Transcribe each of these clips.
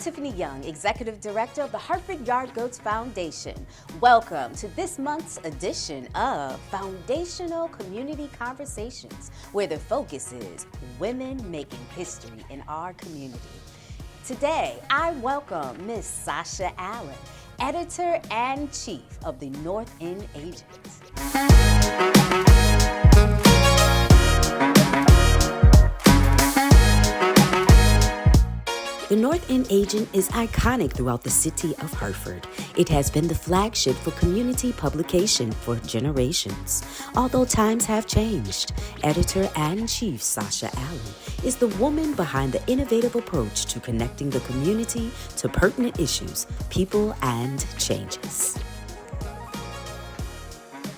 Tiffany Young, Executive Director of the Hartford Yard Goats Foundation. Welcome to this month's edition of Foundational Community Conversations, where the focus is women making history in our community. Today, I welcome Miss Sasha Allen, Editor-in-Chief of the Northend Agent. The Northend Agent is iconic throughout the city of Hartford. It has been the flagship for community publication for generations. Although times have changed, Editor-in-Chief Sasha Allen is the woman behind the innovative approach to connecting the community to pertinent issues, people, and changes.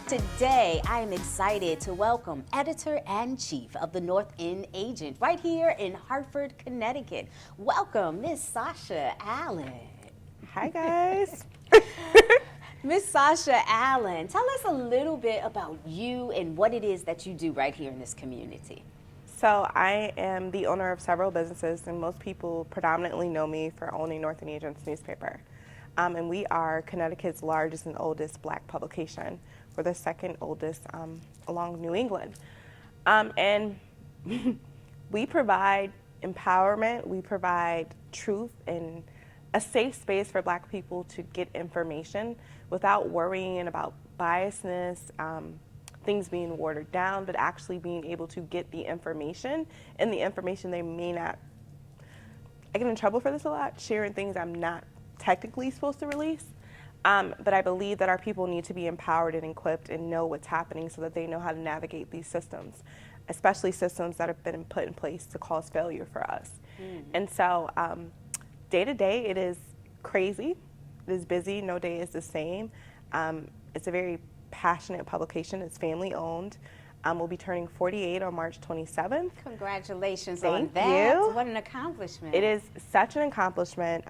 Today, I am excited to welcome Editor-in-Chief of the Northend Agent right here in Hartford, Connecticut. Welcome, Miss Sasha Allen. Hi, guys. Miss Sasha Allen, tell us a little bit about you and what it is that you do right here in this community. So I am the owner of several businesses, and most people predominantly know me for owning Northend Agent's newspaper. And we are Connecticut's largest and oldest Black publication. We're the second oldest along New England. And we provide empowerment, we provide truth, and a safe space for Black people to get information without worrying about biasness, things being watered down, but actually being able to get the information, and the information they may not. I get in trouble for this a lot, sharing things I'm not technically supposed to release. But I believe that our people need to be empowered and equipped and know what's happening so that they know how to navigate these systems, especially systems that have been put in place to cause failure for us. And so day to day, it is crazy. It is busy. No day is the same. It's a very passionate publication. It's family owned. We'll be turning 48 on March 27th. Congratulations Thank on that. you. What an accomplishment. It is such an accomplishment.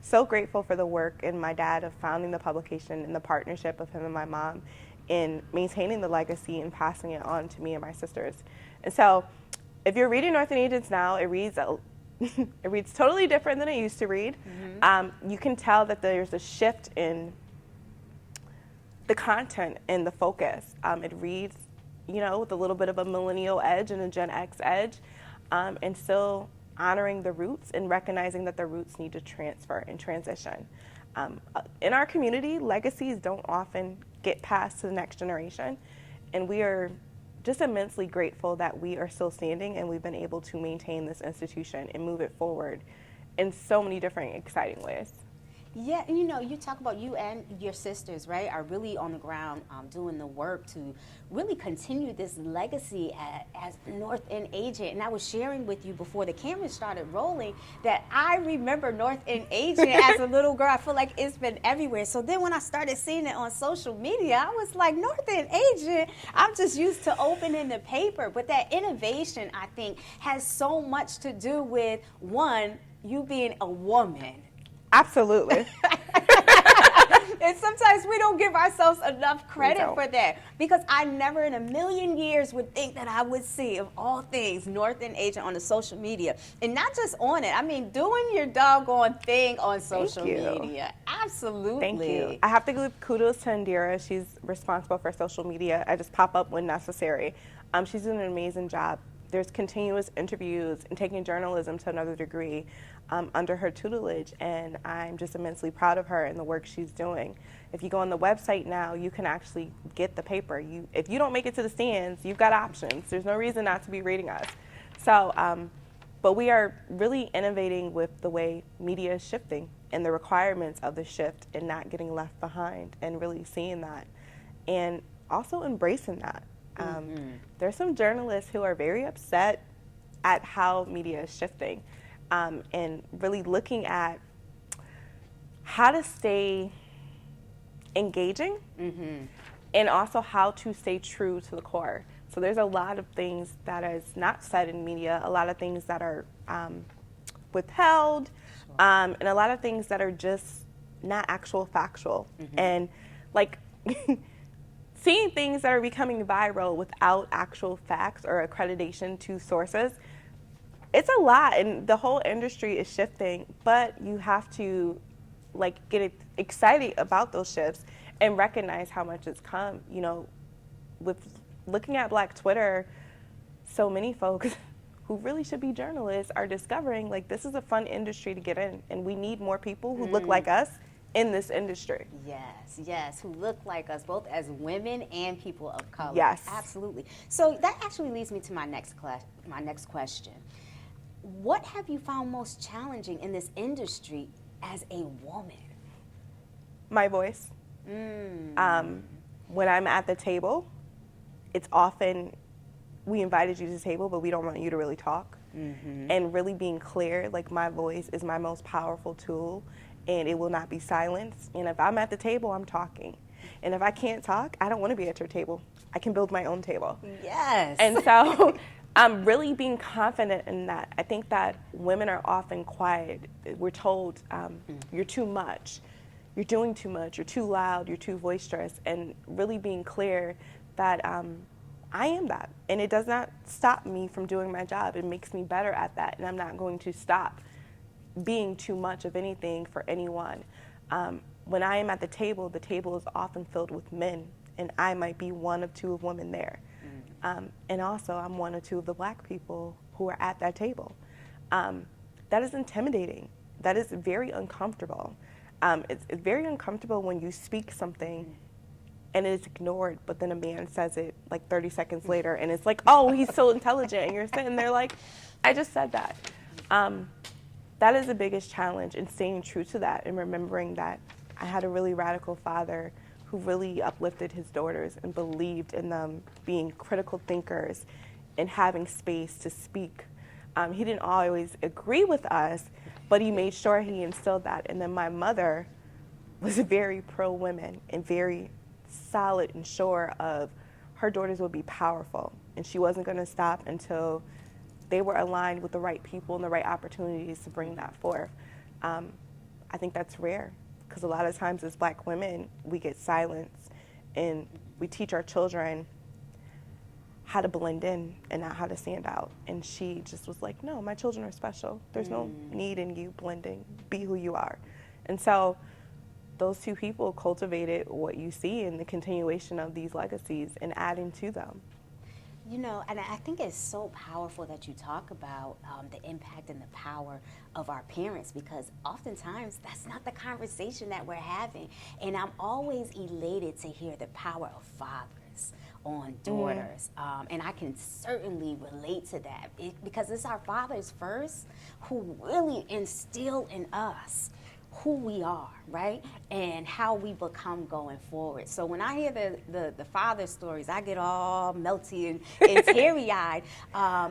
So grateful for the work and my dad of founding the publication and the partnership of him and my mom in maintaining the legacy and passing it on to me and my sisters. And so if you're reading Northend Agents now, it reads it reads totally different than it used to read. You can tell that there's a shift in the content and the focus. It reads, you know, with a little bit of a millennial edge and a Gen X edge, and still honoring the roots and recognizing that the roots need to transfer and transition. In our community, legacies don't often get passed to the next generation, and we are just immensely grateful that we are still standing and we've been able to maintain this institution and move it forward in so many different exciting ways. Yeah, and you know, you talk about you and your sisters, right, are really on the ground doing the work to really continue this legacy as Northend Agent. And I was sharing with you before the cameras started rolling that I remember Northend Agent as a little girl. I feel like it's been everywhere. So then when I started seeing it on social media, I was like, Northend Agent, I'm just used to opening the paper. But that innovation, I think, has so much to do with, one, you being a woman. Absolutely. And sometimes we don't give ourselves enough credit for that, because I never in a million years would think that I would see, of all things, Northend Agent on the social media. And not just on it, I mean, doing your doggone thing on social media. Absolutely. Thank you. I have to give kudos to Indira. She's responsible for social media. I just pop up when necessary. She's doing an amazing job. There's continuous interviews and taking journalism to another degree under her tutelage, and I'm just immensely proud of her and the work she's doing. If you go on the website now, you can actually get the paper. If you don't make it to the stands, you've got options. There's no reason not to be reading us. So, but we are really innovating with the way media is shifting and the requirements of the shift and not getting left behind, and really seeing that and also embracing that. There's some journalists who are very upset at how media is shifting, and really looking at how to stay engaging and also how to stay true to the core. So there's a lot of things that is not said in media, a lot of things that are withheld, and a lot of things that are just not actual factual. And like seeing things that are becoming viral without actual facts or accreditation to sources, It's a lot, and the whole industry is shifting, but you have to like get excited about those shifts and recognize how much it's come. You know, with looking at Black Twitter, so many folks who really should be journalists are discovering like this is a fun industry to get in, and we need more people who look like us in this industry. Yes, yes, who look like us, both as women and people of color. Yes. Absolutely. So that actually leads me to my next question. What have you found most challenging in this industry as a woman? My voice. When I'm at the table, it's often, we invited you to the table, but we don't want you to really talk. And really being clear, like my voice is my most powerful tool, and it will not be silenced. And if I'm at the table, I'm talking. And if I can't talk, I don't want to be at your table. I can build my own table. Yes. And so I'm really being confident in that. I think that women are often quiet. We're told, you're too much, you're doing too much, you're too loud, you're too boisterous, and really being clear that I am that. And it does not stop me from doing my job. It makes me better at that, and I'm not going to stop being too much of anything for anyone. When I am at the table is often filled with men, and I might be one of two of women there. And also, I'm one or two of the Black people who are at that table. That is intimidating. That is very uncomfortable. It's very uncomfortable when you speak something and it's ignored, but then a man says it like 30 seconds later, and it's like, oh, he's so intelligent, and you're sitting there like, I just said that. That is the biggest challenge, in staying true to that and remembering that I had a really radical father who really uplifted his daughters and believed in them being critical thinkers and having space to speak. He didn't always agree with us, but he made sure he instilled that. And then my mother was very pro-women and very solid and sure of her daughters would be powerful, and she wasn't going to stop until they were aligned with the right people and the right opportunities to bring that forth. I think that's rare, because a lot of times as Black women, we get silenced, and we teach our children how to blend in and not how to stand out. And she just was like, no, my children are special. There's no need in you blending. Be who you are. And so those two people cultivated what you see in the continuation of these legacies and adding to them. You know, and I think it's so powerful that you talk about the impact and the power of our parents, because oftentimes that's not the conversation that we're having. And I'm always elated to hear the power of fathers on daughters. And I can certainly relate to that because it's our fathers first who really instill in us who we are, right? And how we become going forward. So when I hear the father stories, I get all melty and teary-eyed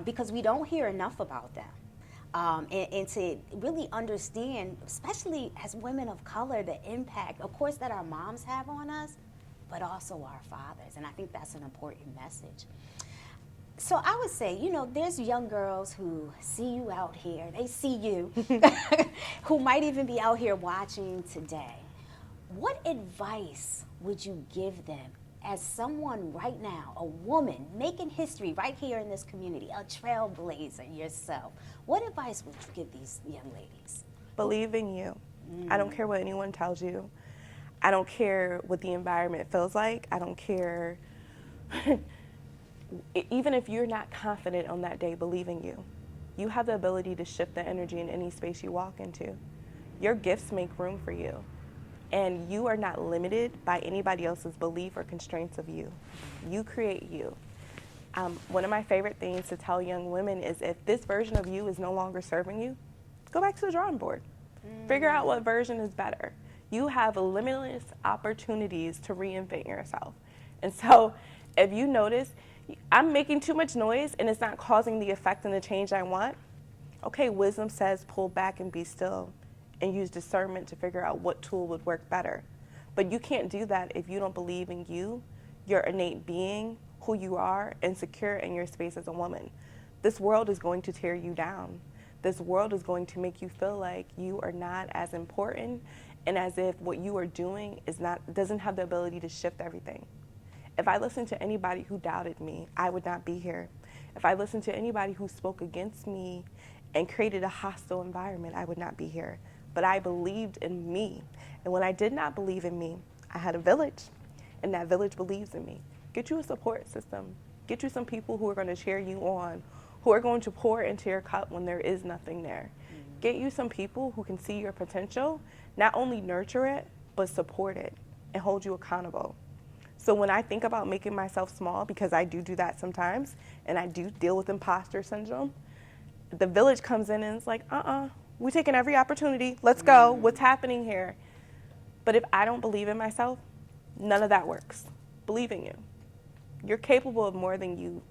because we don't hear enough about them. And to really understand, especially as women of color, the impact, of course, that our moms have on us, but also our fathers. And I think that's an important message. So I would say, you know, there's young girls who see you out here, they see you, who might even be out here watching today. What advice would you give them as someone right now, a woman making history right here in this community, a trailblazer yourself? What advice would you give these young ladies? Believe in you. I don't care what anyone tells you. I don't care what the environment feels like. I don't care. Even if you're not confident on that day, believe in you. You have the ability to shift the energy in any space you walk into. Your gifts make room for you. And you are not limited by anybody else's belief or constraints of you. You create you. One of my favorite things to tell young women is if this version of you is no longer serving you, go back to the drawing board. Figure out what version is better. You have limitless opportunities to reinvent yourself. And so if you notice, I'm making too much noise and it's not causing the effect and the change I want, okay, wisdom says pull back and be still and use discernment to figure out what tool would work better. But you can't do that if you don't believe in you, your innate being, who you are, and secure in your space as a woman. This world is going to tear you down. This world is going to make you feel like you are not as important and as if what you are doing doesn't have the ability to shift everything. If I listened to anybody who doubted me, I would not be here. If I listened to anybody who spoke against me and created a hostile environment, I would not be here. But I believed in me. And when I did not believe in me, I had a village, and that village believes in me. Get you a support system. Get you some people who are going to cheer you on, who are going to pour into your cup when there is nothing there. Get you some people who can see your potential, not only nurture it, but support it and hold you accountable. So when I think about making myself small, because I do that sometimes, and I do deal with imposter syndrome, the village comes in and it's like, we're taking every opportunity. Let's go. What's happening here? But if I don't believe in myself, none of that works. Believe in you. You're capable of more than you.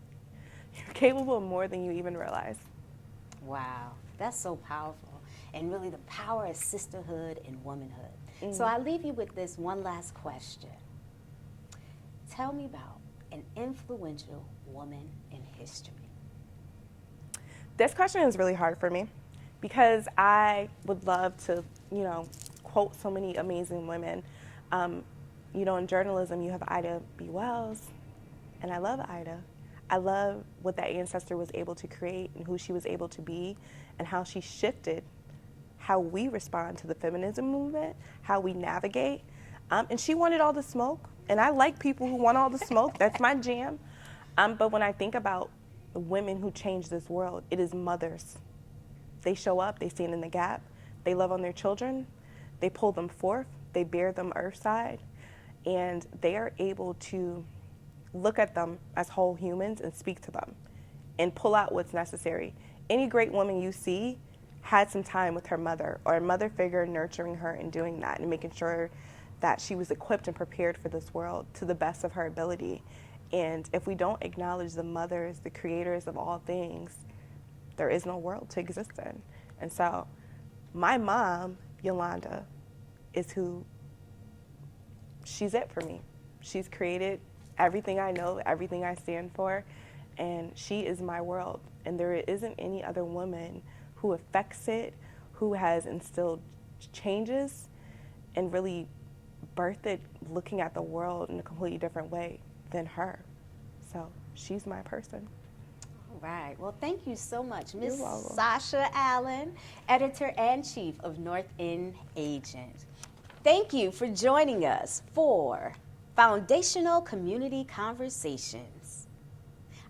You're capable of more than you even realize. Wow, that's so powerful. And really the power of sisterhood and womanhood. So I leave you with this one last question. Tell me about an influential woman in history. This question is really hard for me because I would love to, quote so many amazing women. In journalism, you have Ida B. Wells, and I love Ida. I love what that ancestor was able to create and who she was able to be and how she shifted how we respond to the feminism movement, how we navigate. And she wanted all the smoke, and I like people who want all the smoke. That's my jam. But when I think about the women who change this world, it is mothers. They show up, they stand in the gap, they love on their children, they pull them forth, they bear them earthside, and they are able to look at them as whole humans and speak to them and pull out what's necessary. Any great woman you see had some time with her mother or a mother figure nurturing her and doing that and making sure that she was equipped and prepared for this world to the best of her ability. And if we don't acknowledge the mothers, the creators of all things, there is no world to exist in. And so my mom, Yolanda, she's it for me. She's created everything I know, everything I stand for, and she is my world. And there isn't any other woman who affects it, who has instilled changes and really birthed it looking at the world in a completely different way than her. So she's my person. All right. Well, thank you so much, You're Miss welcome. Sasha Allen, Editor-in-Chief of Northend Agent. Thank you for joining us for Foundational Community Conversations.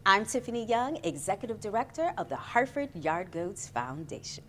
I'm Tiffany Young, Executive Director of the Hartford Yard Goats Foundation.